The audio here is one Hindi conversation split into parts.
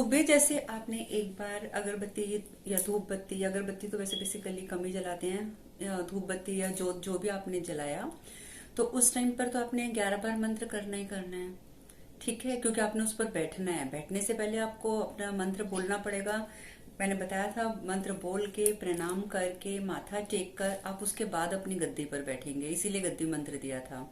सुबह जैसे आपने एक बार अगरबत्ती या धूप बत्ती, अगरबत्ती तो वैसे बेसिकली कम ही जलाते हैं, या धूप बत्ती या जोत जो भी आपने जलाया, तो उस टाइम पर तो आपने 11 बार मंत्र करना ही करना है। ठीक है, क्योंकि आपने उस पर बैठना है। बैठने से पहले आपको अपना मंत्र बोलना पड़ेगा। मैंने बताया था, मंत्र बोल के प्रणाम करके माथा टेक कर आप उसके बाद अपनी गद्दी पर बैठेंगे, इसीलिए गद्दी मंत्र दिया था।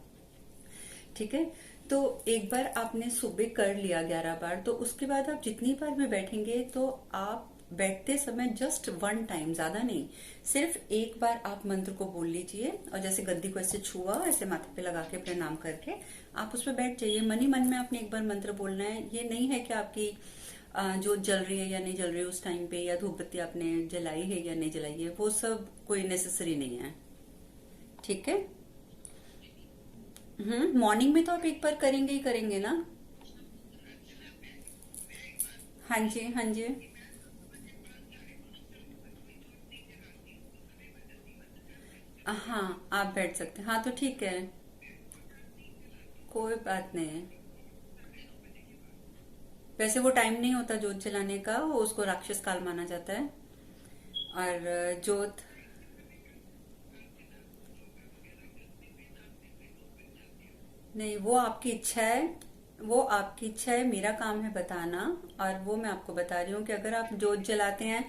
ठीक है, तो एक बार आपने सुबह कर लिया 11 बार, तो उसके बाद आप जितनी बार भी बैठेंगे तो आप बैठते समय जस्ट वन टाइम, ज्यादा नहीं, सिर्फ एक बार आप मंत्र को बोल लीजिए और जैसे गद्दी को ऐसे छुआ, ऐसे माथे पे लगा के प्रणाम करके आप उस पर बैठ जाइए। मन ही मन में आपने एक बार मंत्र बोलना है। ये नहीं है कि आपकी जोत जल रही है या नहीं जल रही है उस टाइम पे, या धूप बत्ती आपने जलाई है या नहीं जलाई है, वो सब कोई नेसेसरी नहीं है। ठीक है। मॉर्निंग में तो आप एक बार करेंगे ही करेंगे ना। हाँ जी, हाँ जी। हाँ, आप बैठ सकते हैं। हाँ, तो ठीक है, कोई बात नहीं है। वैसे वो टाइम नहीं होता जोत जलाने का, वो उसको राक्षस काल माना जाता है। और जोत, नहीं, वो आपकी इच्छा है। वो आपकी इच्छा है, मेरा काम है बताना। और वो मैं आपको बता रही हूँ कि अगर आप जोत जलाते हैं,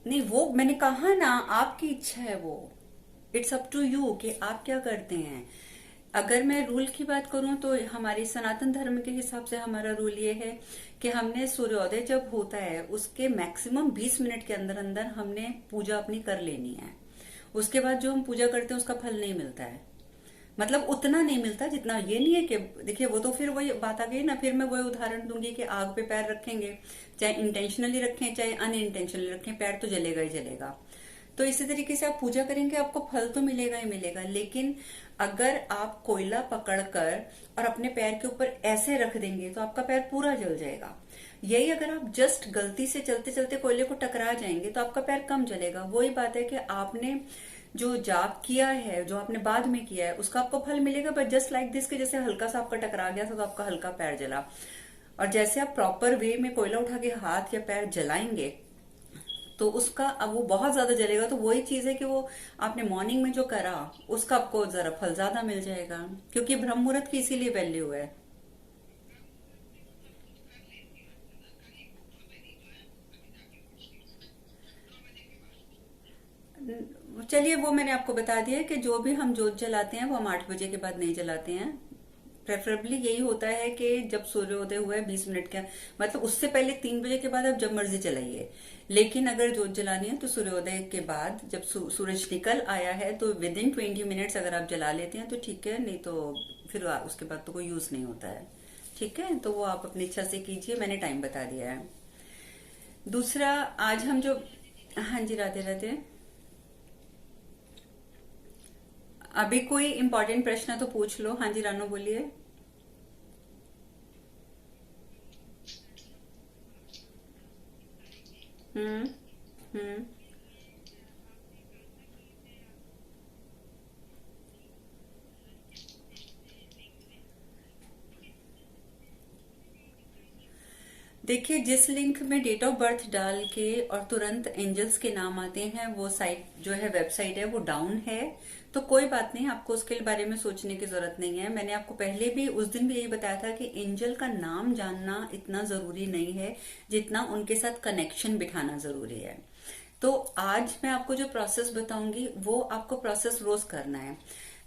नहीं, वो मैंने कहा ना, आपकी इच्छा है वो। इट्स अप टू यू कि आप क्या करते हैं। अगर मैं रूल की बात करूं तो हमारी सनातन धर्म के हिसाब से हमारा रूल ये है कि हमने सूर्योदय जब होता है उसके मैक्सिमम 20 मिनट के अंदर अंदर हमने पूजा अपनी कर लेनी है। उसके बाद जो हम पूजा करते हैं उसका फल नहीं मिलता है। मतलब उतना नहीं मिलता जितना, ये नहीं है कि देखिए, वो तो फिर वही बात आ गई ना, फिर मैं वही उदाहरण दूंगी कि आग पे पैर रखेंगे, चाहे इंटेंशनली रखें चाहे अनइंटेंशनली रखें, पैर तो जलेगा ही जलेगा। तो इसी तरीके से आप पूजा करेंगे, आपको फल तो मिलेगा ही मिलेगा। लेकिन अगर आप कोयला पकड़कर और अपने पैर के ऊपर ऐसे रख देंगे तो आपका पैर पूरा जल जाएगा। यही अगर आप जस्ट गलती से चलते चलते कोयले को टकरा जाएंगे तो आपका पैर कम जलेगा। वही बात है कि आपने जो जाप किया है, जो आपने बाद में किया है, उसका आपको फल मिलेगा। बट जस्ट लाइक दिस, के जैसे हल्का सा आपका टकरा गया था तो आपका हल्का पैर जला। और जैसे आप प्रॉपर वे में कोयला उठा के हाथ या पैर जलाएंगे तो उसका, अब वो बहुत ज्यादा जलेगा। तो वही चीज है कि वो आपने मॉर्निंग में जो करा उसका आपको जरा फल ज्यादा मिल जाएगा, क्योंकि ब्रह्म मुहूर्त की इसीलिए वैल्यू है। चलिए, वो मैंने आपको बता दिया कि जो भी हम जोत जलाते हैं वो हम 8 बजे के बाद नहीं जलाते हैं। प्रेफरेबली यही होता है कि जब सूर्योदय हुआ है 20 मिनट का, मतलब उससे पहले 3 बजे के बाद आप जब मर्जी जलाइए। लेकिन अगर जोत जलानी है तो सूर्योदय के बाद जब सूरज निकल आया है तो विद इन 20 मिनट्स अगर आप जला लेते हैं तो ठीक है, नहीं तो फिर उसके बाद तो कोई यूज नहीं होता है। ठीक है, तो वो आप अपनी इच्छा से कीजिए, मैंने टाइम बता दिया है। दूसरा, आज हम जो, हाँ जी, राधे राधे। अभी कोई इम्पोर्टेंट प्रश्न है तो पूछ लो। हाँ जी, रानू बोलिए। हम्म। हम्म। देखिए, जिस लिंक में डेट ऑफ बर्थ डाल के और तुरंत एंजल्स के नाम आते हैं, वो साइट जो है, वेबसाइट है, वो डाउन है। तो कोई बात नहीं, आपको उसके बारे में सोचने की जरूरत नहीं है। मैंने आपको पहले भी उस दिन भी यही बताया था कि एंजल का नाम जानना इतना जरूरी नहीं है जितना उनके साथ कनेक्शन बिठाना जरूरी है। तो आज मैं आपको जो प्रोसेस बताऊंगी वो आपको प्रोसेस रोज करना है।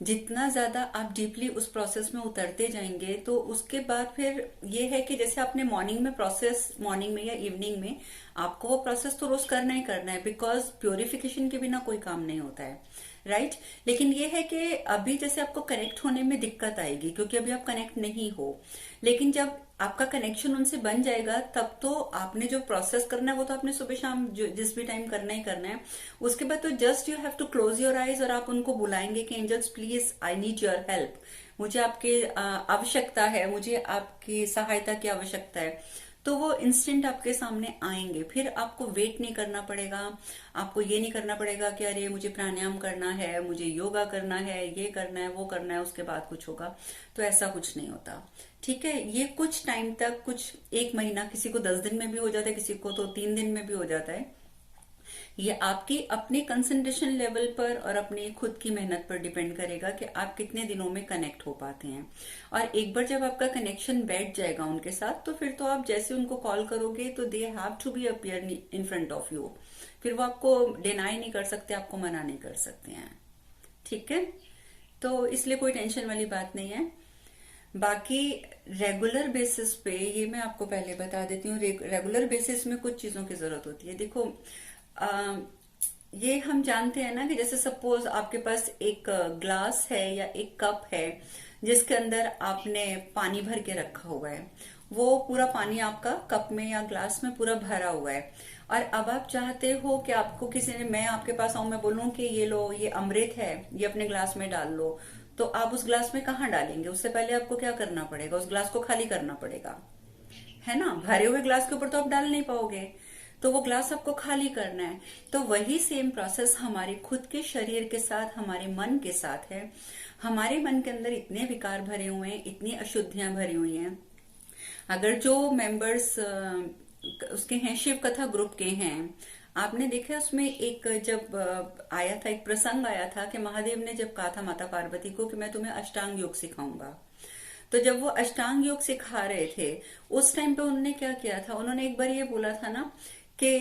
जितना ज्यादा आप डीपली उस प्रोसेस में उतरते जाएंगे तो उसके बाद फिर ये है कि जैसे आपने मॉर्निंग में प्रोसेस, मॉर्निंग में या इवनिंग में, आपको वो प्रोसेस तो रोज करना ही करना है, बिकॉज प्योरिफिकेशन के बिना कोई काम नहीं होता है। राइट। लेकिन ये है कि अभी जैसे आपको कनेक्ट होने में दिक्कत आएगी क्योंकि अभी आप कनेक्ट नहीं हो। लेकिन जब आपका कनेक्शन उनसे बन जाएगा तब तो आपने जो प्रोसेस करना है वो तो आपने सुबह शाम जिस भी टाइम करना ही करना है। उसके बाद तो just you have to close your eyes और आप उनको बुलाएंगे कि angels please, I need your help, मुझे आपकी आवश्यकता है, मुझे आपकी सहायता की आवश्यकता है। तो वो इंस्टेंट आपके सामने आएंगे। फिर आपको वेट नहीं करना पड़ेगा, आपको ये नहीं करना पड़ेगा कि अरे मुझे प्राणायाम करना है, मुझे योगा करना है, ये करना है, वो करना है, उसके बाद कुछ होगा। तो ऐसा कुछ नहीं होता। ठीक है, ये कुछ टाइम तक, कुछ 1 महीना, किसी को 10 दिन में भी हो जाता है, किसी को तो 3 दिन में भी हो जाता है। ये आपकी अपनी कंसंट्रेशन लेवल पर और अपनी खुद की मेहनत पर डिपेंड करेगा कि आप कितने दिनों में कनेक्ट हो पाते हैं। और एक बार जब आपका कनेक्शन बैठ जाएगा उनके साथ, तो फिर तो आप जैसे उनको कॉल करोगे तो they have to be appear in front of you. फिर वो आपको डिनाई नहीं कर सकते, आपको मना नहीं कर सकते हैं। ठीक है, तो इसलिए कोई टेंशन वाली बात नहीं है। बाकी रेगुलर बेसिस पे, ये मैं आपको पहले बता देती हूँ, रेगुलर बेसिस में कुछ चीजों की जरूरत होती है। देखो, आ, ये हम जानते हैं ना कि जैसे सपोज आपके पास एक ग्लास है या एक कप है जिसके अंदर आपने पानी भर के रखा हुआ है। वो पूरा पानी आपका कप में या ग्लास में पूरा भरा हुआ है, और अब आप चाहते हो कि आपको किसी ने, मैं आपके पास आऊं, मैं बोलूं कि ये लो, ये अमृत है, ये अपने ग्लास में डाल लो। तो आप उस ग्लास में कहाँ डालेंगे? उससे पहले आपको क्या करना पड़ेगा? उस ग्लास को खाली करना पड़ेगा, है ना। भरे हुए ग्लास के ऊपर तो आप डाल नहीं पाओगे, तो वो ग्लास आपको खाली करना है। तो वही सेम प्रोसेस हमारे खुद के शरीर के साथ, हमारे मन के साथ है। हमारे मन के अंदर इतने विकार भरे हुए हैं, इतनी अशुद्धियां भरी हुई हैं। अगर जो मेंबर्स उसके हैं, शिव कथा ग्रुप के हैं, आपने देखा उसमें एक जब आया था, एक प्रसंग आया था कि महादेव ने जब कहा था माता पार्वती को कि मैं तुम्हें अष्टांग योग सिखाऊंगा। तो जब वो अष्टांग योग सिखा रहे थे, उस टाइम पे उन्होंने क्या किया था, उन्होंने एक बार ये बोला था ना कि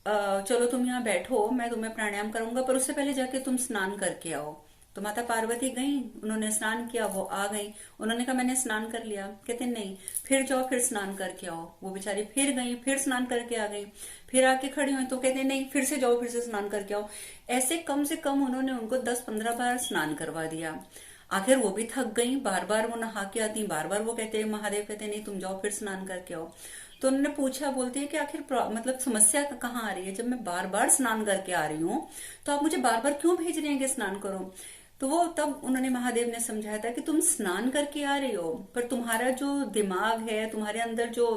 चलो तुम यहाँ बैठो, मैं तुम्हें प्राणायाम करूंगा, पर उससे पहले जाके तुम स्नान करके आओ। तो माता पार्वती गई, उन्होंने स्नान किया, वो आ गई। उन्होंने कहा मैंने स्नान कर लिया। कहते नहीं, फिर जाओ, फिर स्नान करके आओ। वो बेचारी फिर गई, फिर स्नान करके आ गई। फिर आके खड़ी हुई, तो कहते नहीं, फिर से जाओ, फिर से स्नान करके आओ। ऐसे कम से कम उन्होंने उनको 10-15 बार स्नान करवा दिया। आखिर वो भी थक गई, बार बार वो नहा के आती, बार बार वो कहते हैं, महादेव कहते नहीं तुम जाओ, फिर स्नान करके आओ। तो उन्होंने पूछा, बोलती है कि आखिर मतलब समस्या कहाँ आ रही है? जब मैं बार बार स्नान करके आ रही हूँ तो आप मुझे बार बार क्यों भेज रहे हैं कि स्नान करो? तो वो तब उन्होंने, महादेव ने समझाया था कि तुम स्नान करके आ रही हो, पर तुम्हारा जो दिमाग है, तुम्हारे अंदर जो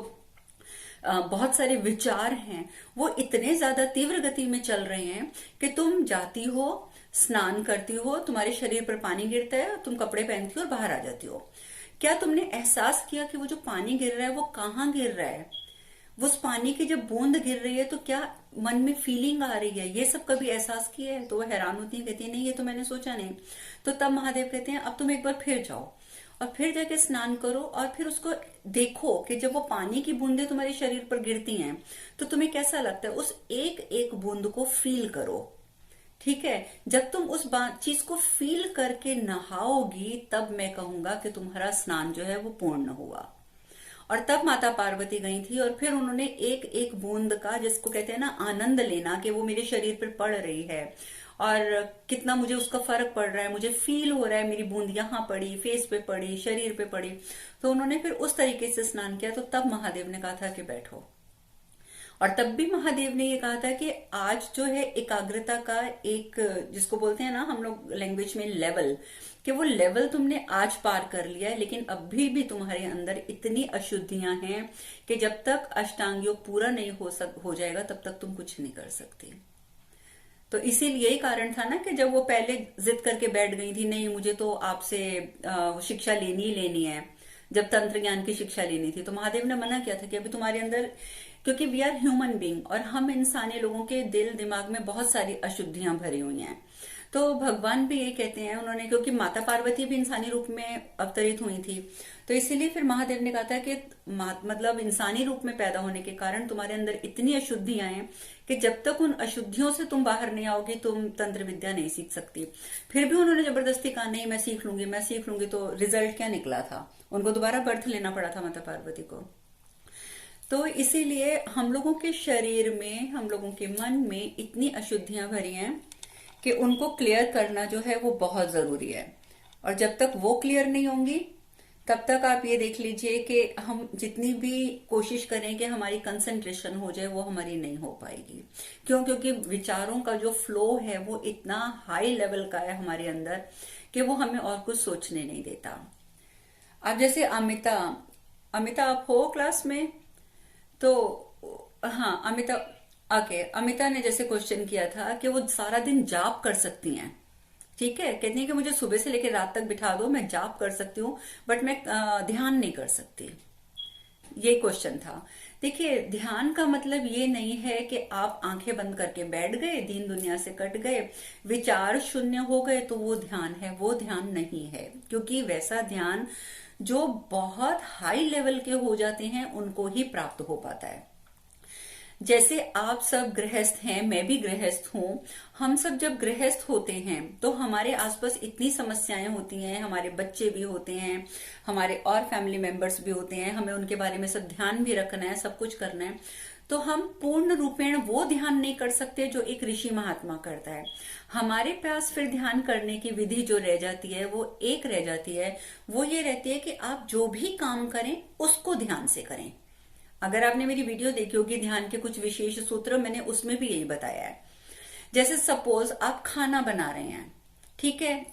बहुत सारे विचार हैं, वो इतने ज्यादा तीव्र गति में चल रहे हैं कि तुम जाती हो, स्नान करती हो, तुम्हारे शरीर पर पानी गिरता है, तुम कपड़े पहनती हो और बाहर आ जाती हो। क्या तुमने एहसास किया कि वो जो पानी गिर रहा है वो कहाँ गिर रहा है? वो उस पानी की जब बूंद गिर रही है तो क्या मन में फीलिंग आ रही है? ये सब कभी एहसास किया है? तो वो हैरान होती है, कहती है नहीं, ये तो मैंने सोचा नहीं। तो तब महादेव कहते हैं अब तुम एक बार फिर जाओ और फिर जाके स्नान करो, और फिर उसको देखो कि जब वो पानी की बूंदें तुम्हारे शरीर पर गिरती हैं तो तुम्हें कैसा लगता है। उस एक एक बूंद को फील करो। ठीक है, जब तुम उस चीज को फील करके नहाओगी, तब मैं कहूंगा कि तुम्हारा स्नान जो है वो पूर्ण हुआ। और तब माता पार्वती गई थी, और फिर उन्होंने एक एक बूंद का, जिसको कहते हैं ना आनंद लेना, कि वो मेरे शरीर पर पड़ रही है और कितना मुझे उसका फर्क पड़ रहा है, मुझे फील हो रहा है, मेरी बूंद यहाँ पड़ी, फेस पे पड़ी, शरीर पे पड़ी। तो उन्होंने फिर उस तरीके से स्नान किया। तो तब महादेव ने कहा था कि बैठो। और तब भी महादेव ने ये कहा था कि आज जो है एकाग्रता का एक, जिसको बोलते हैं ना हम लोग लैंग्वेज में, लेवल, कि वो लेवल तुमने आज पार कर लिया है, लेकिन अभी भी तुम्हारे अंदर इतनी अशुद्धियां हैं कि जब तक अष्टांग योग पूरा नहीं हो जाएगा तब तक तुम कुछ नहीं कर सकती। तो इसीलिए यही कारण था ना कि जब वो पहले जिद करके बैठ गई थी, नहीं मुझे तो आपसे शिक्षा लेनी ही लेनी है, जब तंत्र ज्ञान की शिक्षा लेनी थी, तो महादेव ने मना किया था कि अभी तुम्हारे अंदर, क्योंकि वी आर ह्यूमन बीइंग और हम इंसानी लोगों के दिल दिमाग में बहुत सारी अशुद्धियां भरी हुई हैं। तो भगवान भी यही कहते हैं, उन्होंने, क्योंकि माता पार्वती भी इंसानी रूप में अवतरित हुई थी, तो इसीलिए फिर महादेव ने कहा था कि मतलब इंसानी रूप में पैदा होने के कारण तुम्हारे अंदर इतनी अशुद्धियां हैं कि जब तक उन अशुद्धियों से तुम बाहर नहीं आओगी तुम तंत्र विद्या नहीं सीख सकती। फिर भी उन्होंने जबरदस्ती कहा नहीं मैं सीख लूंगी, मैं सीख लूंगी। तो रिजल्ट क्या निकला था? उनको दोबारा बर्थ लेना पड़ा था माता पार्वती को। तो इसीलिए हम लोगों के शरीर में, हम लोगों के मन में इतनी अशुद्धियां भरी हैं कि उनको क्लियर करना जो है वो बहुत जरूरी है। और जब तक वो क्लियर नहीं होंगी तब तक आप ये देख लीजिए कि हम जितनी भी कोशिश करें कि हमारी कंसंट्रेशन हो जाए, वो हमारी नहीं हो पाएगी। क्यों? क्योंकि विचारों का जो फ्लो है वो इतना हाई लेवल का है हमारे अंदर कि वो हमें और कुछ सोचने नहीं देता। अब जैसे अमिता, अमिता आप हो क्लास में? तो हाँ, अमिता, ओके, अमिता ने जैसे क्वेश्चन किया था कि वो सारा दिन जाप कर सकती हैं। ठीक है, कहती हैं कि मुझे सुबह से लेकर रात तक बिठा दो, मैं जाप कर सकती हूँ, बट मैं ध्यान नहीं कर सकती। ये क्वेश्चन था। देखिए, ध्यान का मतलब ये नहीं है कि आप आंखें बंद करके बैठ गए, दीन दुनिया से कट गए, विचार शून्य हो गए तो वो ध्यान है। वो ध्यान नहीं है, क्योंकि वैसा ध्यान जो बहुत हाई लेवल के हो जाते हैं उनको ही प्राप्त हो पाता है। जैसे आप सब गृहस्थ हैं, मैं भी गृहस्थ हूं। हम सब जब गृहस्थ होते हैं तो हमारे आसपास इतनी समस्याएं होती हैं, हमारे बच्चे भी होते हैं, हमारे और फैमिली मेंबर्स भी होते हैं, हमें उनके बारे में सब ध्यान भी रखना है, सब कुछ करना है। तो हम पूर्ण रूपेण वो ध्यान नहीं कर सकते जो एक ऋषि महात्मा करता है। हमारे पास फिर ध्यान करने की विधि जो रह जाती है वो एक रह जाती है। वो ये रहती है कि आप जो भी काम करें उसको ध्यान से करें। अगर आपने मेरी वीडियो देखी होगी ध्यान के कुछ विशेष सूत्र, मैंने उसमें भी यही बताया है। जैसे सपोज आप खाना बना रहे हैं, ठीक है,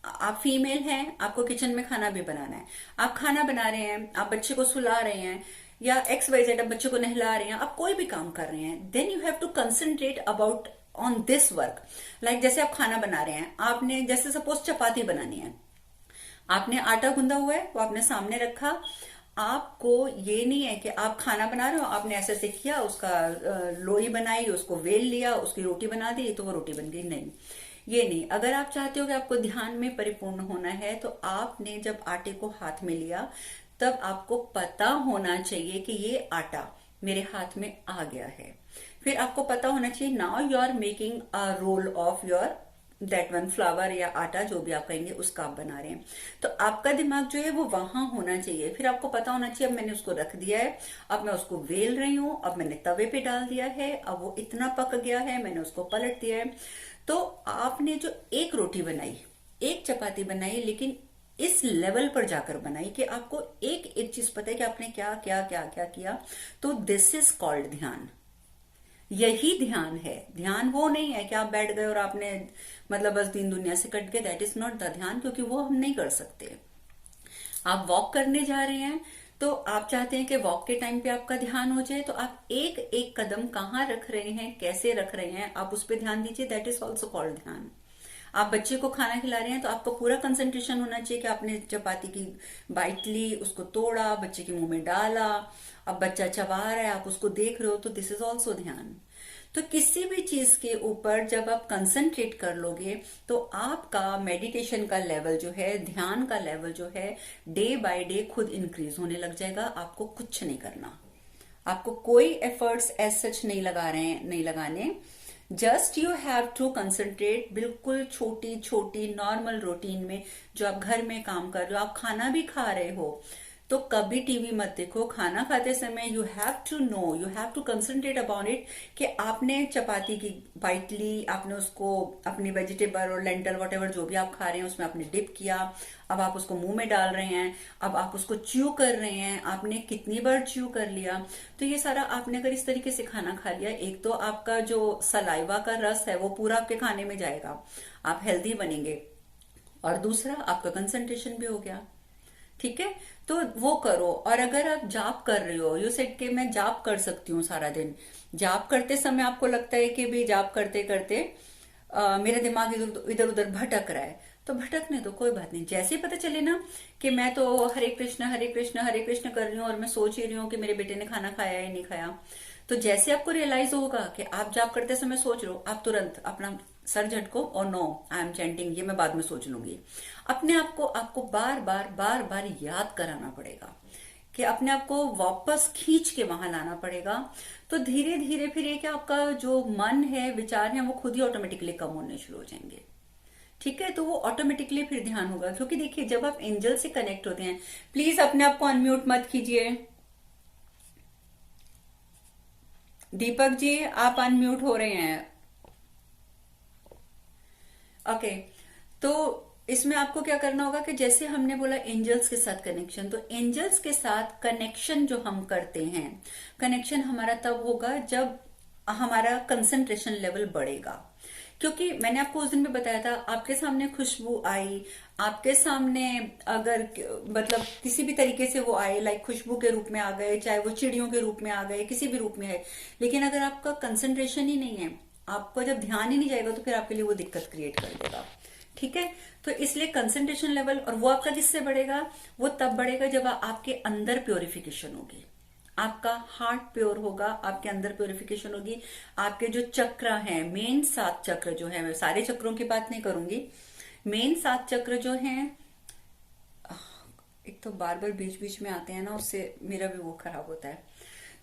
आप फीमेल हैं, आपको किचन में खाना भी बनाना है, आप खाना बना रहे हैं, आप बच्चे को सुला रहे हैं, या एक्स वाई जेड, आप बच्चे को नहला रहे हैं, आप कोई भी काम कर रहे हैं, then you have to concentrate about on this work. Like जैसे आप खाना बना रहे हैं, आपने जैसे सपोज चपाती बनानी है, आपने आटा गूंदा हुआ है, वो आपने सामने रखा। आपको ये नहीं है कि आप खाना बना रहे हो, आपने ऐसे ऐसे किया, उसका लोई बनाई, उसको वेल लिया, उसकी रोटी बना दी तो वो रोटी बन गई। नहीं, ये नहीं। अगर आप चाहते हो कि आपको ध्यान में परिपूर्ण होना है तो आपने जब आटे को हाथ में लिया तब आपको पता होना चाहिए कि ये आटा मेरे हाथ में आ गया है। फिर आपको पता होना चाहिए now you are making a roll of your that one, flour या आटा जो भी आप कहेंगे उसका आप बना रहे हैं। तो आपका दिमाग जो है वो वहां होना चाहिए। फिर आपको पता होना चाहिए अब मैंने उसको रख दिया है, अब मैं उसको वेल रही हूं, अब मैंने तवे पे डाल दिया है, अब वो इतना पक गया है, मैंने उसको पलट दिया है। तो आपने जो एक रोटी बनाई, एक चपाती बनाई, लेकिन इस लेवल पर जाकर बनाई कि आपको एक एक चीज पता है कि आपने क्या क्या क्या क्या किया। तो दिस इज कॉल्ड ध्यान। यही ध्यान है। ध्यान वो नहीं है कि आप बैठ गए और आपने मतलब बस दीन दुनिया से कट गए। दैट इज नॉट द ध्यान, क्योंकि वो हम नहीं कर सकते। आप वॉक करने जा रहे हैं तो आप चाहते हैं कि वॉक के टाइम पे आपका ध्यान हो जाए, तो आप एक एक कदम कहाँ रख रहे हैं, कैसे रख रहे हैं, आप उस पर ध्यान दीजिए। दैट इज ऑल्सो कॉल्ड ध्यान। आप बच्चे को खाना खिला रहे हैं तो आपको पूरा कंसंट्रेशन होना चाहिए कि आपने चपाती की बाइट ली, उसको तोड़ा, बच्चे के मुंह में डाला, अब बच्चा चबा रहा है, आप उसको देख रहे हो, तो दिस इज ऑल्सो ध्यान। तो किसी भी चीज के ऊपर जब आप कंसंट्रेट कर लोगे तो आपका मेडिटेशन का लेवल जो है, ध्यान का लेवल जो है, डे बाय डे खुद इंक्रीज होने लग जाएगा। आपको कुछ नहीं करना, आपको कोई एफर्ट्स एज सच नहीं लगा रहे हैं, नहीं लगाने। Just you have to concentrate बिल्कुल छोटी छोटी नॉर्मल रूटीन में। जो आप घर में काम कर रहे हो, आप खाना भी खा रहे हो तो कभी टीवी मत देखो। खाना खाते समय you have to know, you have to concentrate about it कि आपने चपाती की बाइट ली, आपने उसको अपनी वेजिटेबल और लेंटल वॉटेवर जो भी आप खा रहे हैं उसमें आपने डिप किया, अब आप उसको मुंह में डाल रहे हैं, अब आप उसको च्यू कर रहे हैं, आपने कितनी बार च्यू कर लिया। तो ये सारा आपने अगर इस तरीके से खाना खा लिया, एक तो आपका जो सलाइवा का रस है वो पूरा आपके खाने में जाएगा, आप हेल्दी बनेंगे, और दूसरा आपका कंसंट्रेशन भी हो गया। ठीक है, तो वो करो। और अगर आप जाप कर रहे हो, यू सेड कि मैं जाप कर सकती हूँ सारा दिन, जाप करते समय आपको लगता है कि भी जाप करते करते मेरा दिमाग इधर उधर भटक रहा है, तो भटकने दो, कोई बात नहीं। जैसे ही पता चले ना कि मैं तो हरे कृष्ण हरे कृष्ण हरे कृष्ण कर रही हूँ और मैं सोच ही रही हूँ कि मेरे बेटे ने खाना खाया या नहीं खाया, तो जैसे आपको रियलाइज होगा कि आप जाप करते समय सोच रहे हो, आप तुरंत अपना सर झटको और नो आई एम चैंटिंग, ये मैं बाद में सोच लूंगी। अपने आप को आपको बार बार बार बार याद कराना पड़ेगा कि अपने आप को वापस खींच के वहां लाना पड़ेगा। तो धीरे धीरे फिर ये कि आपका जो मन है, विचार है, वो खुद ही ऑटोमेटिकली कम होने शुरू हो जाएंगे। ठीक है, तो वो ऑटोमेटिकली फिर ध्यान होगा। क्योंकि देखिए, जब आप एंजल से कनेक्ट होते हैं, प्लीज अपने आप को अनम्यूट मत कीजिए। दीपक जी आप अनम्यूट हो रहे हैं। ओके, तो इसमें आपको क्या करना होगा कि जैसे हमने बोला एंजल्स के साथ कनेक्शन, तो एंजल्स के साथ कनेक्शन जो हम करते हैं, कनेक्शन हमारा तब होगा जब हमारा कंसंट्रेशन लेवल बढ़ेगा। क्योंकि मैंने आपको उस दिन भी बताया था, आपके सामने खुशबू आई, आपके सामने अगर मतलब किसी भी तरीके से वो आए, लाइक खुशबू के रूप में आ गए, चाहे वो चिड़ियों के रूप में आ गए, किसी भी रूप में है, लेकिन अगर आपका कंसंट्रेशन ही नहीं है, आपका जब ध्यान ही नहीं जाएगा, तो फिर आपके लिए वो दिक्कत क्रिएट कर देगा। ठीक है, तो इसलिए कंसंट्रेशन लेवल, और वो आपका किससे बढ़ेगा? वो तब बढ़ेगा जब आपके अंदर प्योरिफिकेशन होगी, आपका हार्ट प्योर होगा, आपके अंदर प्योरिफिकेशन होगी, आपके जो चक्र हैं, मेन 7 चक्र जो है, मैं सारे चक्रों की बात नहीं करूंगी, मेन 7 चक्र जो हैं, एक तो बार बार बीच बीच में आते हैं ना, उससे मेरा भी वो खराब होता है।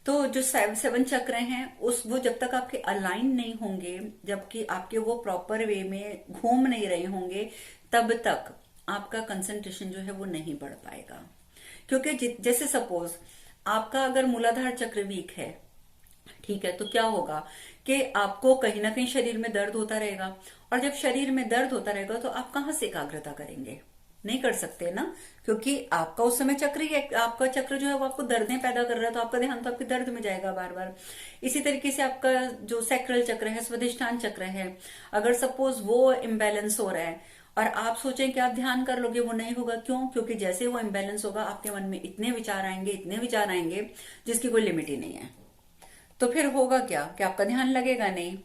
तो जो 7 चक्र हैं, उस वो जब तक आपके अलाइन नहीं होंगे, जबकि आपके वो प्रॉपर वे में घूम नहीं रहे होंगे, तब तक आपका कंसंट्रेशन जो है वो नहीं बढ़ पाएगा। क्योंकि जैसे सपोज आपका अगर मूलाधार चक्र वीक है, ठीक है, तो क्या होगा कि आपको कहीं ना कहीं शरीर में दर्द होता रहेगा, और जब शरीर में दर्द होता रहेगा तो आप कहाँ से एकाग्रता करेंगे? नहीं कर सकते ना, क्योंकि आपका उस समय चक्र ही आपका चक्र जो है वो आपको दर्दें पैदा कर रहा है, तो आपका ध्यान तो आपके दर्द में जाएगा बार बार। इसी तरीके से आपका जो सैक्रल चक्र है, स्वादिष्ठान चक्र है, अगर सपोज वो इम्बैलेंस हो रहा है और आप सोचें कि आप ध्यान कर लोगे, वो नहीं होगा। क्यों? क्योंकि जैसे वो इम्बैलेंस होगा, आपके मन में इतने विचार आएंगे, इतने विचार आएंगे जिसकी कोई लिमिट ही नहीं है। तो फिर होगा क्या कि आपका ध्यान लगेगा नहीं।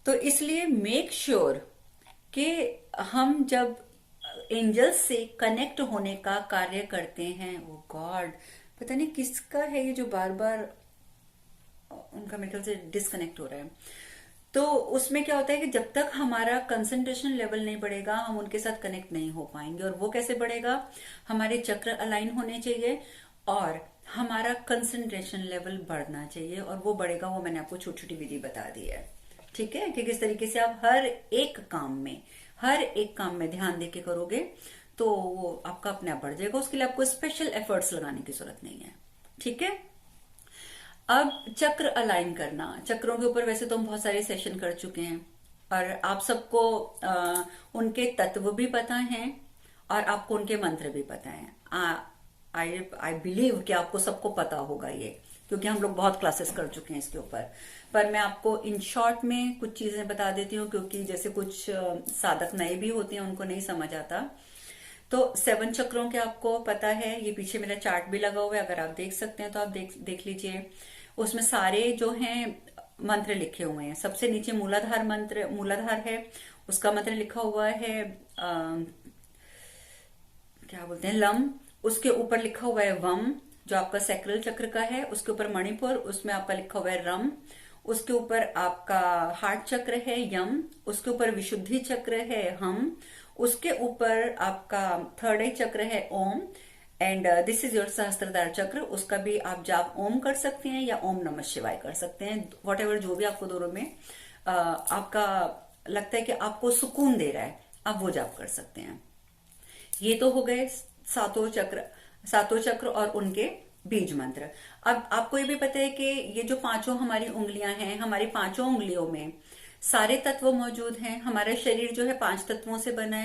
तो इसलिए मेक श्योर कि हम जब एंजल्स से कनेक्ट होने का कार्य करते हैं, वो गॉड, पता नहीं किसका है ये जो बार बार उनका मेरे ख्याल से डिस्कनेक्ट हो रहा है। तो उसमें क्या होता है कि जब तक हमारा कंसंट्रेशन लेवल नहीं बढ़ेगा, हम उनके साथ कनेक्ट नहीं हो पाएंगे। और वो कैसे बढ़ेगा? हमारे चक्र अलाइन होने चाहिए और हमारा कंसंट्रेशन लेवल बढ़ना चाहिए, और वो बढ़ेगा, वो मैंने आपको छोटी छोटी विधि बता दी है। ठीक है, कि किस तरीके से आप हर एक काम में ध्यान देके करोगे तो वो आपका अपने आप बढ़ जाएगा। उसके लिए आपको स्पेशल एफर्ट्स लगाने की जरूरत नहीं है। ठीक है, अब चक्र अलाइन करना, चक्रों के ऊपर वैसे तो हम बहुत सारे सेशन कर चुके हैं, और आप सबको उनके तत्व भी पता हैं और आपको उनके मंत्र भी पता हैं। आई बिलीव कि आपको सबको पता होगा ये, क्योंकि हम लोग बहुत क्लासेस कर चुके हैं इसके ऊपर। पर मैं आपको इन शॉर्ट में कुछ चीजें बता देती हूँ, क्योंकि जैसे कुछ साधक नए भी होते हैं, उनको नहीं समझ आता। तो 7 चक्रों के आपको पता है, ये पीछे मेरा चार्ट भी लगा हुआ है, अगर आप देख सकते हैं तो आप देख लीजिए। उसमें सारे जो हैं मंत्र लिखे हुए हैं। सबसे नीचे मूलाधार है, उसका मंत्र लिखा हुआ है क्या बोलते हैं, लम। उसके ऊपर लिखा हुआ है वम, जो आपका सैक्रल चक्र का है। उसके ऊपर मणिपुर, उसमें आपका लिखा हुआ है रम। उसके ऊपर आपका हार्ट चक्र है यम। उसके ऊपर विशुद्धि चक्र है हम। उसके ऊपर आपका थर्ड आई चक्र है ओम। एंड दिस इज योर सहस्त्रधार चक्र। उसका भी आप जाप ओम कर सकते हैं या ओम नमः शिवाय कर सकते हैं, वॉट एवर, जो भी आपको दोनों में आपका लगता है कि आपको सुकून दे रहा है, आप वो जाप कर सकते हैं। ये तो हो गए सातों चक्र और उनके बीज मंत्र। अब आपको ये भी पता है कि ये जो 5 हमारी उंगलियां हैं, हमारी 5 उंगलियों में सारे तत्व मौजूद हैं। हमारा शरीर जो है 5 तत्वों से बना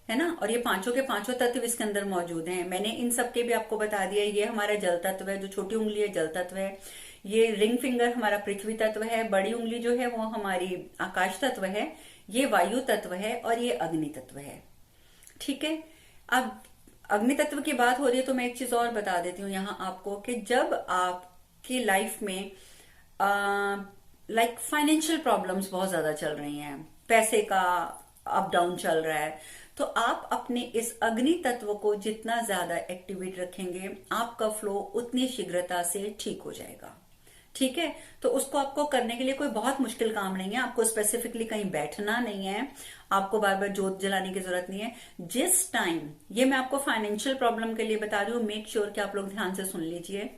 है ना, और ये 5 के 5 तत्व इसके अंदर मौजूद हैं। मैंने इन सब के भी आपको बता दिया। ये हमारा जल तत्व है, जो छोटी उंगली है जल तत्व है। ये रिंग फिंगर हमारा पृथ्वी तत्व है। बड़ी उंगली जो है वो हमारी आकाश तत्व है। ये वायु तत्व है और ये अग्नि तत्व है। ठीक है, अब अग्नि तत्व की बात हो रही है तो मैं एक चीज और बता देती हूँ यहाँ आपको, कि जब आपकी लाइफ में लाइक फाइनेंशियल प्रॉब्लम्स बहुत ज्यादा चल रही हैं, पैसे का अप डाउन चल रहा है, तो आप अपने इस अग्नि तत्व को जितना ज्यादा एक्टिवेट रखेंगे, आपका फ्लो उतनी शीघ्रता से ठीक हो जाएगा। ठीक है, तो उसको आपको करने के लिए कोई बहुत मुश्किल काम नहीं है। आपको स्पेसिफिकली कहीं बैठना नहीं है, आपको बार बार जोत जलाने की जरूरत नहीं है। जिस टाइम, ये मैं आपको फाइनेंशियल प्रॉब्लम के लिए बता रही हूँ, मेक श्योर कि आप लोग ध्यान से सुन लीजिए।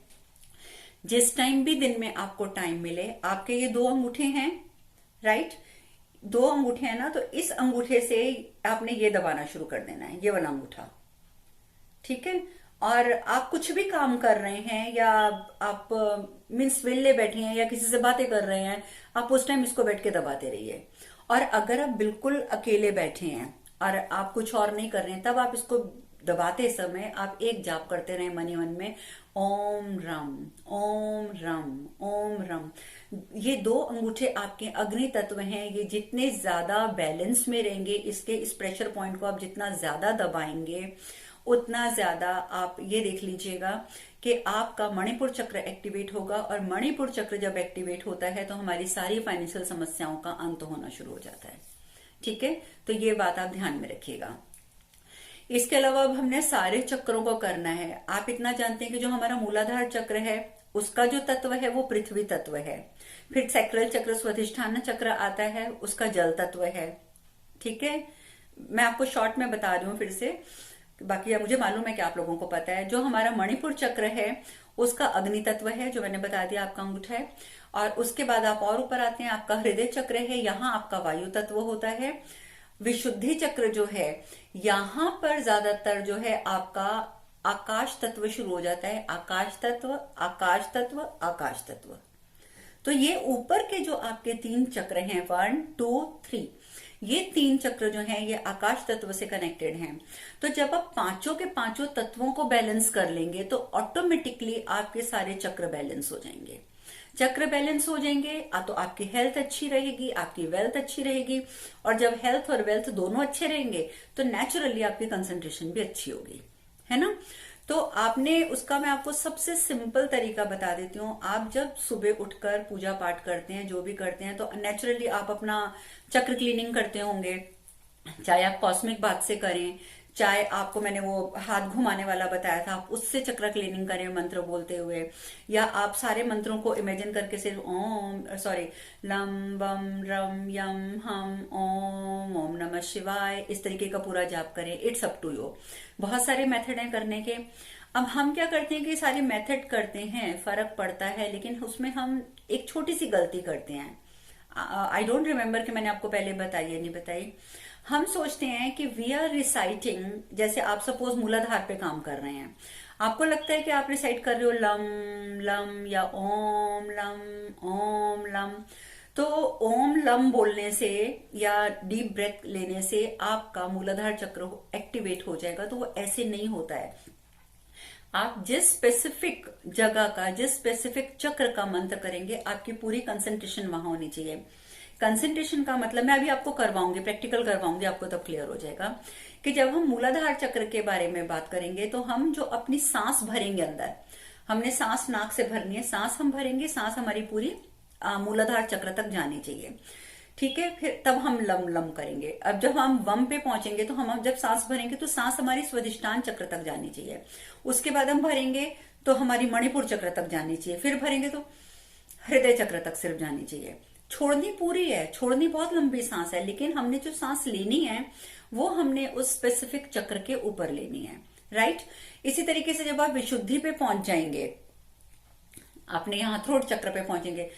जिस टाइम भी दिन में आपको टाइम मिले, आपके ये 2 अंगूठे हैं, राइट, 2 अंगूठे हैं ना, तो इस अंगूठे से आपने ये दबाना शुरू कर देना है, ये वाला अंगूठा। ठीक है, और आप कुछ भी काम कर रहे हैं, या आप मीन्स वेले बैठे हैं या किसी से बातें कर रहे हैं, आप उस टाइम इसको बैठ के दबाते रहिए। और अगर आप बिल्कुल अकेले बैठे हैं और आप कुछ और नहीं कर रहे हैं, तब आप इसको दबाते समय आप एक जाप करते रहे मन ही मन में, ओम रम, ओम रम, ओम रम। ये दो अंगूठे आपके अग्नि तत्व हैं, ये जितने ज्यादा बैलेंस में रहेंगे, इसके इस प्रेशर पॉइंट को आप जितना ज्यादा दबाएंगे उतना ज्यादा आप ये देख लीजिएगा कि आपका मणिपुर चक्र एक्टिवेट होगा। और मणिपुर चक्र जब एक्टिवेट होता है तो हमारी सारी फाइनेंशियल समस्याओं का अंत होना शुरू हो जाता है। ठीक है, तो ये बात आप ध्यान में रखिएगा। इसके अलावा अब हमने सारे चक्रों को करना है। आप इतना जानते हैं कि जो हमारा मूलाधार चक्र है उसका जो तत्व है वो पृथ्वी तत्व है। फिर सैक्रल चक्र स्वाधिष्ठान चक्र आता है, उसका जल तत्व है। ठीक है, मैं आपको शॉर्ट में बता रही हूँ फिर से, बाकी मुझे मालूम है कि आप लोगों को पता है। जो हमारा मणिपुर चक्र है उसका अग्नि तत्व है, जो मैंने बता दिया, आपका अंगूठा है। और उसके बाद आप और ऊपर आते हैं, आपका हृदय चक्र है, यहाँ आपका वायु तत्व होता है। विशुद्धि चक्र जो है यहां पर ज्यादातर जो है आपका आकाश तत्व शुरू हो जाता है। आकाश तत्व, आकाश तत्व, आकाश तत्व। तो ये ऊपर के जो आपके तीन चक्र हैं, 1 2 3, ये तीन चक्र जो हैं ये आकाश तत्व से कनेक्टेड हैं। तो जब आप पांचों के पांचों तत्वों को बैलेंस कर लेंगे तो ऑटोमेटिकली आपके सारे चक्र बैलेंस हो जाएंगे। चक्र बैलेंस हो जाएंगे तो आपकी हेल्थ अच्छी रहेगी, आपकी वेल्थ अच्छी रहेगी। और जब हेल्थ और वेल्थ दोनों अच्छे रहेंगे तो नेचुरली आपकी कंसंट्रेशन भी अच्छी होगी, है ना। तो आपने उसका मैं आपको सबसे सिंपल तरीका बता देती हूँ। आप जब सुबह उठकर पूजा पाठ करते हैं, जो भी करते हैं, तो नेचुरली आप अपना चक्र क्लीनिंग करते होंगे। चाहे आप कॉस्मिक बात से करें, चाहे आपको मैंने वो हाथ घुमाने वाला बताया था, आप उससे चक्र क्लीनिंग करें मंत्र बोलते हुए, या आप सारे मंत्रों को इमेजिन करके सिर्फ लम बम रम यम हम ओम ओम नमः शिवाय इस तरीके का पूरा जाप करें। इट्स अप टू यू, बहुत सारे मेथड हैं करने के। अब हम क्या करते हैं कि सारे मेथड करते हैं, फर्क पड़ता है, लेकिन उसमें हम एक छोटी सी गलती करते हैं। आई डोंट रिमेम्बर कि मैंने आपको पहले बताई है नहीं बताई। हम सोचते हैं कि वी आर रिसाइटिंग, जैसे आप सपोज मूलाधार पे काम कर रहे हैं, आपको लगता है कि आप रिसाइट कर रहे हो लम लम या ओम लम ओम लम। तो ओम लम बोलने से या डीप ब्रेथ लेने से आपका मूलाधार चक्र एक्टिवेट हो जाएगा, तो वो ऐसे नहीं होता है। आप जिस स्पेसिफिक जगह का, जिस स्पेसिफिक चक्र का मंत्र करेंगे, आपकी पूरी कंसंट्रेशन वहां होनी चाहिए। कंसंट्रेशन का मतलब मैं अभी आपको करवाऊंगी, प्रैक्टिकल करवाऊंगी, आपको तब क्लियर हो जाएगा कि जब हम मूलाधार चक्र के बारे में बात करेंगे तो हम जो अपनी सांस भरेंगे अंदर, हमने सांस नाक से भरनी है, सांस हम भरेंगे, सांस हमारी पूरी मूलाधार चक्र तक जानी चाहिए। ठीक है, फिर तब हम लम लम करेंगे। अब जब हम वम पे पहुंचेंगे तो हम जब सांस भरेंगे तो सांस हमारी स्वादिष्टान चक्र तक जानी चाहिए। उसके बाद हम भरेंगे तो हमारी मणिपुर चक्र तक जानी चाहिए। फिर भरेंगे तो हृदय चक्र तक सिर्फ जानी चाहिए। छोड़नी पूरी है, छोड़नी बहुत लंबी सांस है, लेकिन हमने जो सांस लेनी है वो हमने उस स्पेसिफिक चक्र के ऊपर लेनी है। राइट। इसी तरीके से जब आप विशुद्धि पे पहुंच जाएंगे, आपने यहां थ्रोट चक्र पे पहुंचेंगे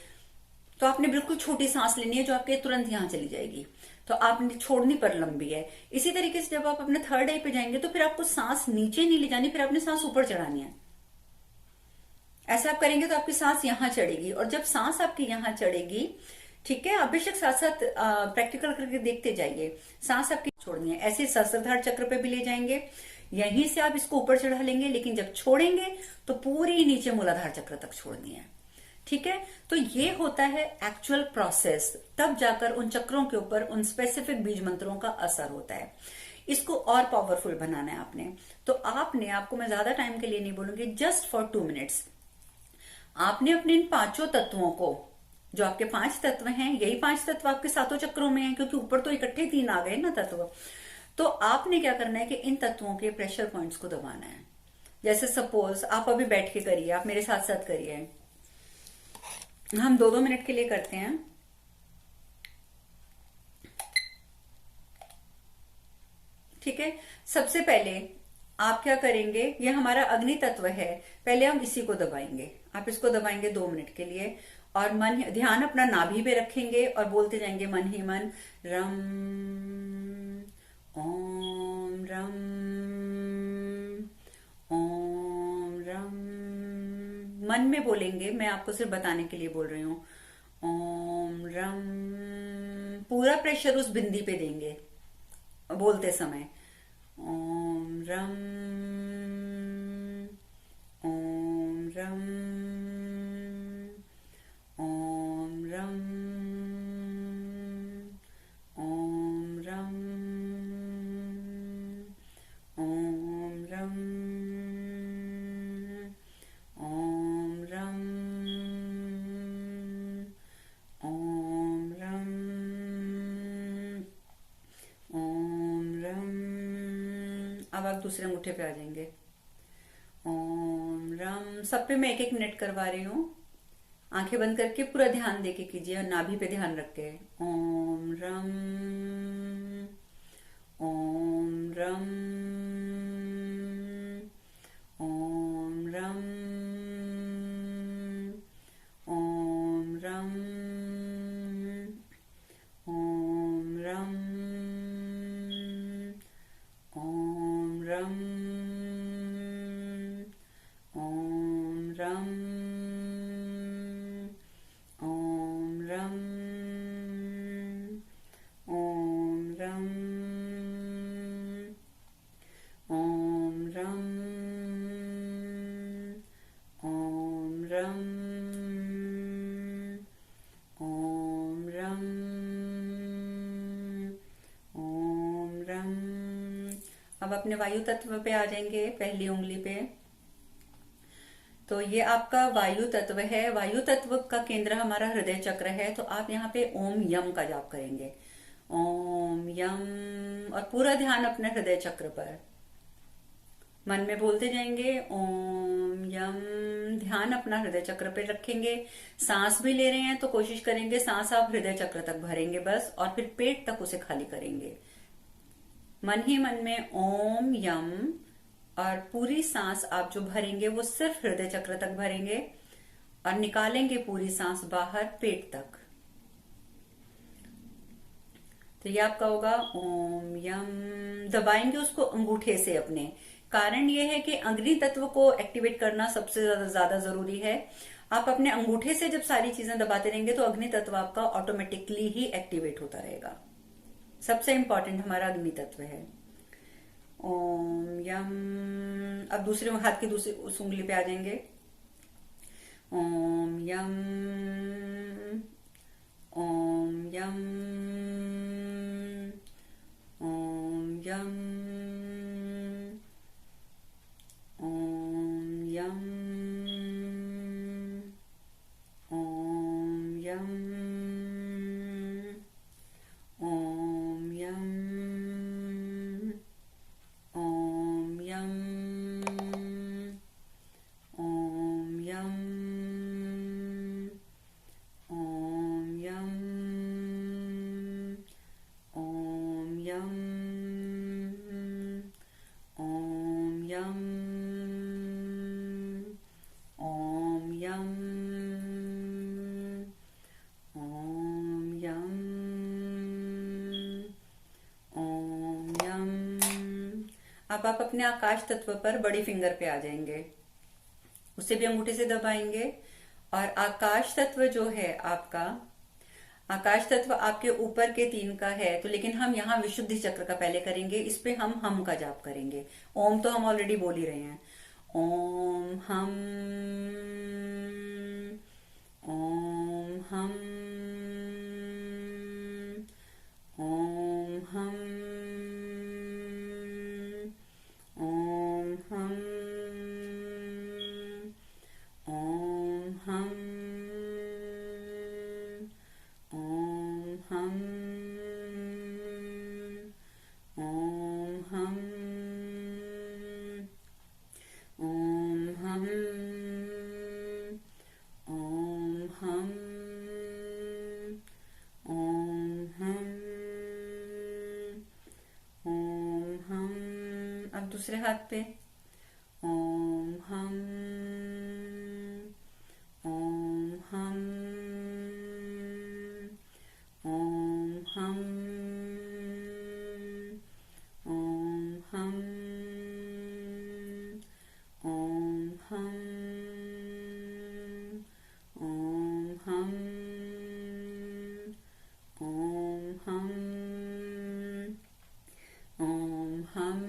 तो आपने बिल्कुल छोटी सांस लेनी है जो आपके तुरंत यहां चली जाएगी, तो आपने छोड़नी पर लंबी है। इसी तरीके से जब आप अपने थर्ड आई पे जाएंगे तो फिर आपको सांस नीचे नहीं ले जानी, फिर आपने सांस ऊपर चढ़ानी है। ऐसा आप करेंगे तो आपकी सांस यहां चढ़ेगी, और जब सांस आपकी यहां चढ़ेगी, ठीक है, आप बेशक साथ साथ प्रैक्टिकल करके देखते जाइए, सांस आपकी छोड़नी है। ऐसे सहस्त्रधार चक्र पे भी ले जाएंगे, यहीं से आप इसको ऊपर चढ़ा लेंगे, लेकिन जब छोड़ेंगे तो पूरी नीचे मूलाधार चक्र तक छोड़नी है। ठीक है, तो ये होता है एक्चुअल प्रोसेस, तब जाकर उन चक्रों के ऊपर उन स्पेसिफिक बीज मंत्रों का असर होता है। इसको और पावरफुल बनाना है आपने, तो आपको मैं ज्यादा टाइम के लिए नहीं बोलूंगी, जस्ट फॉर 2 मिनट्स आपने अपने इन पांचों तत्वों को, जो आपके 5 तत्व हैं, यही 5 तत्व आपके 7 चक्रों में हैं, क्योंकि ऊपर तो इकट्ठे 3 आ गए ना तत्व। तो आपने क्या करना है कि इन तत्वों के प्रेशर पॉइंट्स को दबाना है। जैसे सपोज आप अभी बैठ के करिए, आप मेरे साथ साथ करिए, हम 2-2 मिनट के लिए करते हैं। ठीक है, सबसे पहले आप क्या करेंगे, ये हमारा अग्नि तत्व है, पहले हम इसी को दबाएंगे। आप इसको दबाएंगे 2 मिनट के लिए, और मन ध्यान अपना नाभि पे रखेंगे और बोलते जाएंगे मन ही मन रम ओम रम ओम रम। मन में बोलेंगे, मैं आपको सिर्फ बताने के लिए बोल रही हूं, ओम रम। पूरा प्रेशर उस बिंदी पे देंगे बोलते समय, ओम रम, ओम रम, ओम रम, ओम रम, ओम रम, ओम रम, ओम रम, ओम रम। अब आप दूसरे अंगूठे पे आ जाएंगे। ओम रम। सब पे मैं एक एक मिनट करवा रही हूँ। आंखें बंद करके पूरा ध्यान देके कीजिए और नाभि पे ध्यान रख के। ओम रम, ओम रम, ओम रम, ओम रम, ओम रम, ओम रम, ओम रम, ओम रम, ओम रम, ओम रम, ओम रम, ओम रम, ओम रम। अब अपने वायु तत्व पे आ जाएंगे, पहली उंगली पे। तो ये आपका वायु तत्व है। वायु तत्व का केंद्र हमारा हृदय चक्र है। तो आप यहाँ पे ओम यम का जाप करेंगे। ओम यम, और पूरा ध्यान अपने हृदय चक्र पर। मन में बोलते जाएंगे ओम यम। ध्यान अपना हृदय चक्र पे रखेंगे। सांस भी ले रहे हैं तो कोशिश करेंगे सांस आप हृदय चक्र तक भरेंगे बस, और फिर पेट तक उसे खाली करेंगे। मन ही मन में ओम यम, और पूरी सांस आप जो भरेंगे वो सिर्फ हृदय चक्र तक भरेंगे और निकालेंगे पूरी सांस बाहर पेट तक। तो ये आपका होगा ओम यम। दबाएंगे उसको अंगूठे से अपने। कारण ये है कि अग्नि तत्व को एक्टिवेट करना सबसे ज्यादा जरूरी है। आप अपने अंगूठे से जब सारी चीजें दबाते रहेंगे तो अग्नि तत्व आपका ऑटोमेटिकली ही एक्टिवेट होता रहेगा। सबसे इंपॉर्टेंट हमारा अग्नि तत्व है। ओम यम। अब दूसरे हाथ की दूसरी उस उंगली पे आ जाएंगे। ओम यम, ओम यम, ओम यम, ओम यम, ओम यम, ओम यम, ओम यम, ओम यम, ओम यम, ओम यम, ओम यम, ओम यम, ओम यम, ओम यम। अब आप अपने आकाश तत्व पर बड़ी फिंगर पे आ जाएंगे। उसे भी अंगूठे से दबाएंगे। और आकाश तत्व जो है आपका, आकाश तत्व आपके ऊपर के 3 का है, तो लेकिन हम यहाँ विशुद्धि चक्र का पहले करेंगे। इस पे हम का जाप करेंगे। ओम तो हम ऑलरेडी बोल ही रहे हैं। ओम हम, ओम हम, ओम हम, ओम हम, ओम हम, ओम हम, ओम हम, ओम हम, ओम हम, ओम हम, ओम हम। अब दूसरे हाथ पे ओम हम, ओम हम, ओम हम, ओम हम, ओम हम, ओम हम, ओम हम, ओम हम,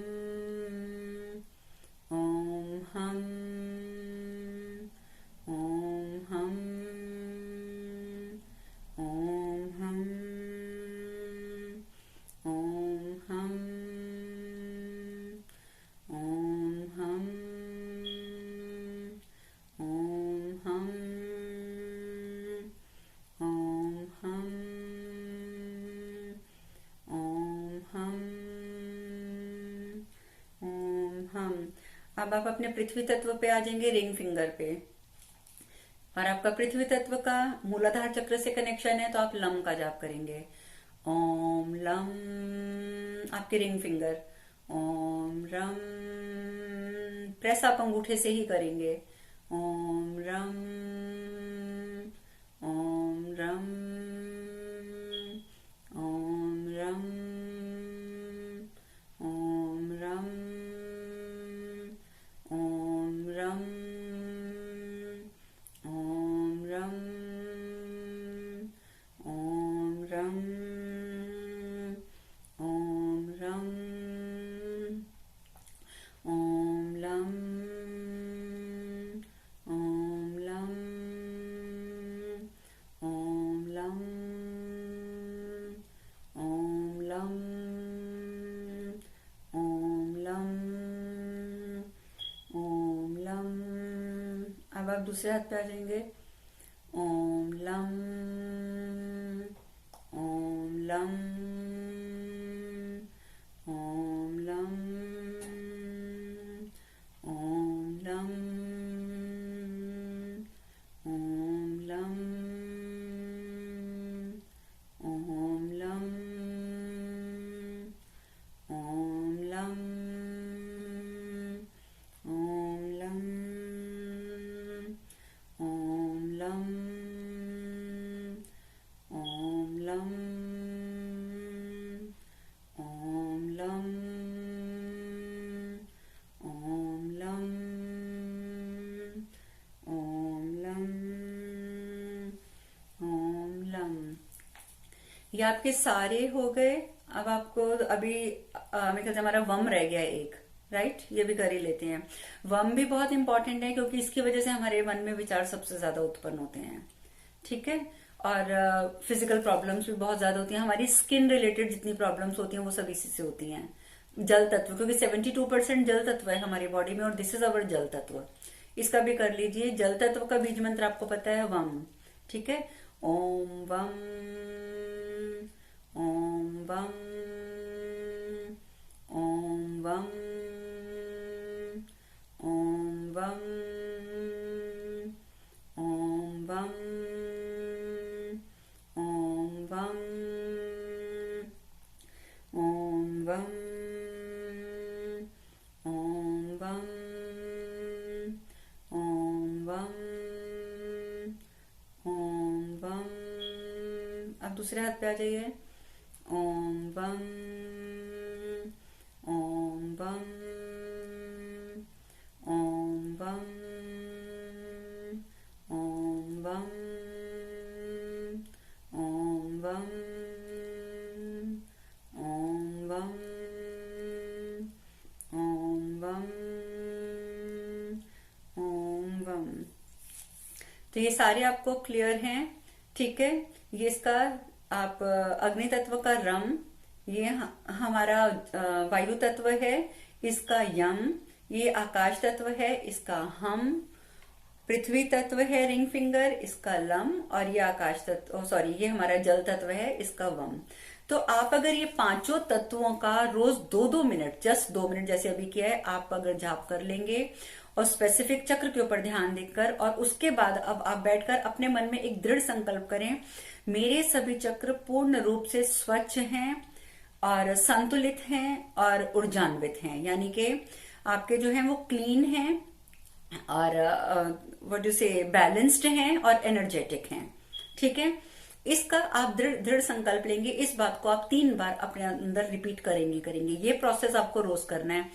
अब आप अपने पृथ्वी तत्व पे आ जाएंगे, रिंग फिंगर पे। और आपका पृथ्वी तत्व का मूलाधार चक्र से कनेक्शन है, तो आप लम का जाप करेंगे। ओम लम, आपके रिंग फिंगर। ओम रम, प्रेस आप अंगूठे से ही करेंगे। ओम रम, ओम रम, ओम रम, ओम रम, ओम रम, ओम रम, ओम रम, ओम रम, ओम लम, ओम लम, ओम लम, ओम लम, ओम लम, ओम लम। अब आप दूसरे हाथ पे आ जाएंगे। ओम लम, ओम लम, ओम लम, ओम लम, ओम लम, ओम लम, ओम लम, ओम लम, ओम लम, ओम लम, ओम लम, ओम लम, ओम लम, ओम लम। ये आपके सारे हो गए। अब आपको अभी मेरे ख्याल से हमारा वम रह गया है एक, राइट? ये भी कर ही लेते हैं। वम भी बहुत इंपॉर्टेंट है, क्योंकि इसकी वजह से हमारे मन में विचार सबसे ज्यादा उत्पन्न होते हैं, ठीक है? और फिजिकल प्रॉब्लम्स भी बहुत ज्यादा होती हैं। हमारी स्किन रिलेटेड जितनी प्रॉब्लम्स होती हैं वो सब इसी से होती हैं। जल तत्व, क्योंकि 72% जल तत्व है हमारी बॉडी में, और दिस इज अवर जल तत्व। इसका भी कर लीजिए। जल तत्व का बीज मंत्र आपको पता है, वम, ठीक है? ओम वम, ओम वम, ओम वम, ओम वम, ओम वम, ओम वम, ओम वम, ओम वम, ओम वम, ओम वम। अब दूसरे हाथ पे आ जाइए। ओम वम, ओम वम, ओम वम, ओम वम, ओम वम, ओम वम, ओम वम, ओम वम। तो ये सारे आपको क्लियर हैं, ठीक है? ये इसका आप अग्नि तत्व का रम, ये हमारा वायु तत्व है, इसका यम। ये आकाश तत्व है, इसका हम। पृथ्वी तत्व है रिंग फिंगर, इसका लम। और ये आकाश तत्व, सॉरी, ये हमारा जल तत्व है, इसका वम। तो आप अगर ये पांचों तत्वों का रोज 2-2 मिनट, जस्ट 2 मिनट जैसे अभी किया है, आप अगर जाप कर लेंगे और स्पेसिफिक चक्र के ऊपर ध्यान देकर, और उसके बाद अब आप बैठकर अपने मन में एक दृढ़ संकल्प करें, मेरे सभी चक्र पूर्ण रूप से स्वच्छ हैं और संतुलित हैं और ऊर्जान्वित हैं, यानी कि आपके जो हैं वो क्लीन हैं और व्हाट यू से बैलेंस्ड हैं और एनर्जेटिक हैं, ठीक है? इसका आप दृढ़ दृढ़ संकल्प लेंगे। इस बात को आप 3 बार अपने अंदर रिपीट करेंगे। ये प्रोसेस आपको रोज करना है।